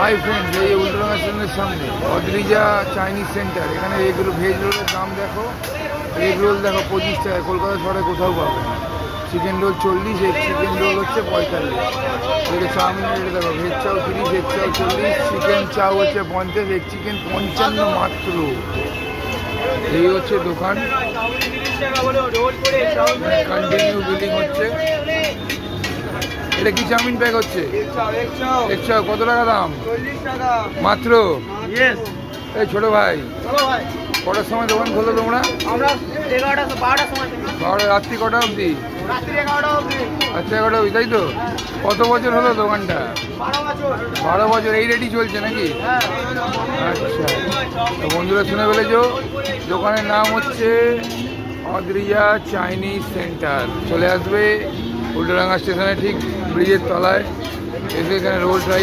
Hi friends, এই উল্টোডাঙ্গা স্টেশনের সামনে অদ্রিজা চাইনিজ সেন্টার। এখানে এগুলো ভেজ রোলের দাম দেখো। এগ রোল দেখো 25 টাকা, কলকাতা শহরে কোথাও পাবে না। Chicken roll 40, egg chicken roll হচ্ছে 45। এদিকে চাউমিনের এটা দেখো, ভেজ চাউ 30, এগ চাউ 40, চিকেন চাউ হচ্ছে 50, এগ চিকেন 55 মাত্র। এই হচ্ছে দোকান, কন্টিনিউ বিলিং হচ্ছে। এটা কি চাউমিন প্যাক হচ্ছে? এগ চাউ কত টাকা দাম? মাত্র। এই ছোট ভাই, কটার সময় দোকান খোলো তোমরা? 12টা রাত্রি কটা অবধি? আচ্ছা 11টা অবধি, তাই তো? কত বছর হলো দোকানটা? 12 বছর। এই রেডি চলছে নাকি? আচ্ছা, তো বন্ধুরা শুনে ফেলেছো, দোকানের নাম হচ্ছে অদ্রিজা চাইনিজ সেন্টার। চলে আসবে উল্টোডাঙ্গা স্টেশনে ঠিক ব্রিজের তলায়, এসে এখানে রোল ট্রাই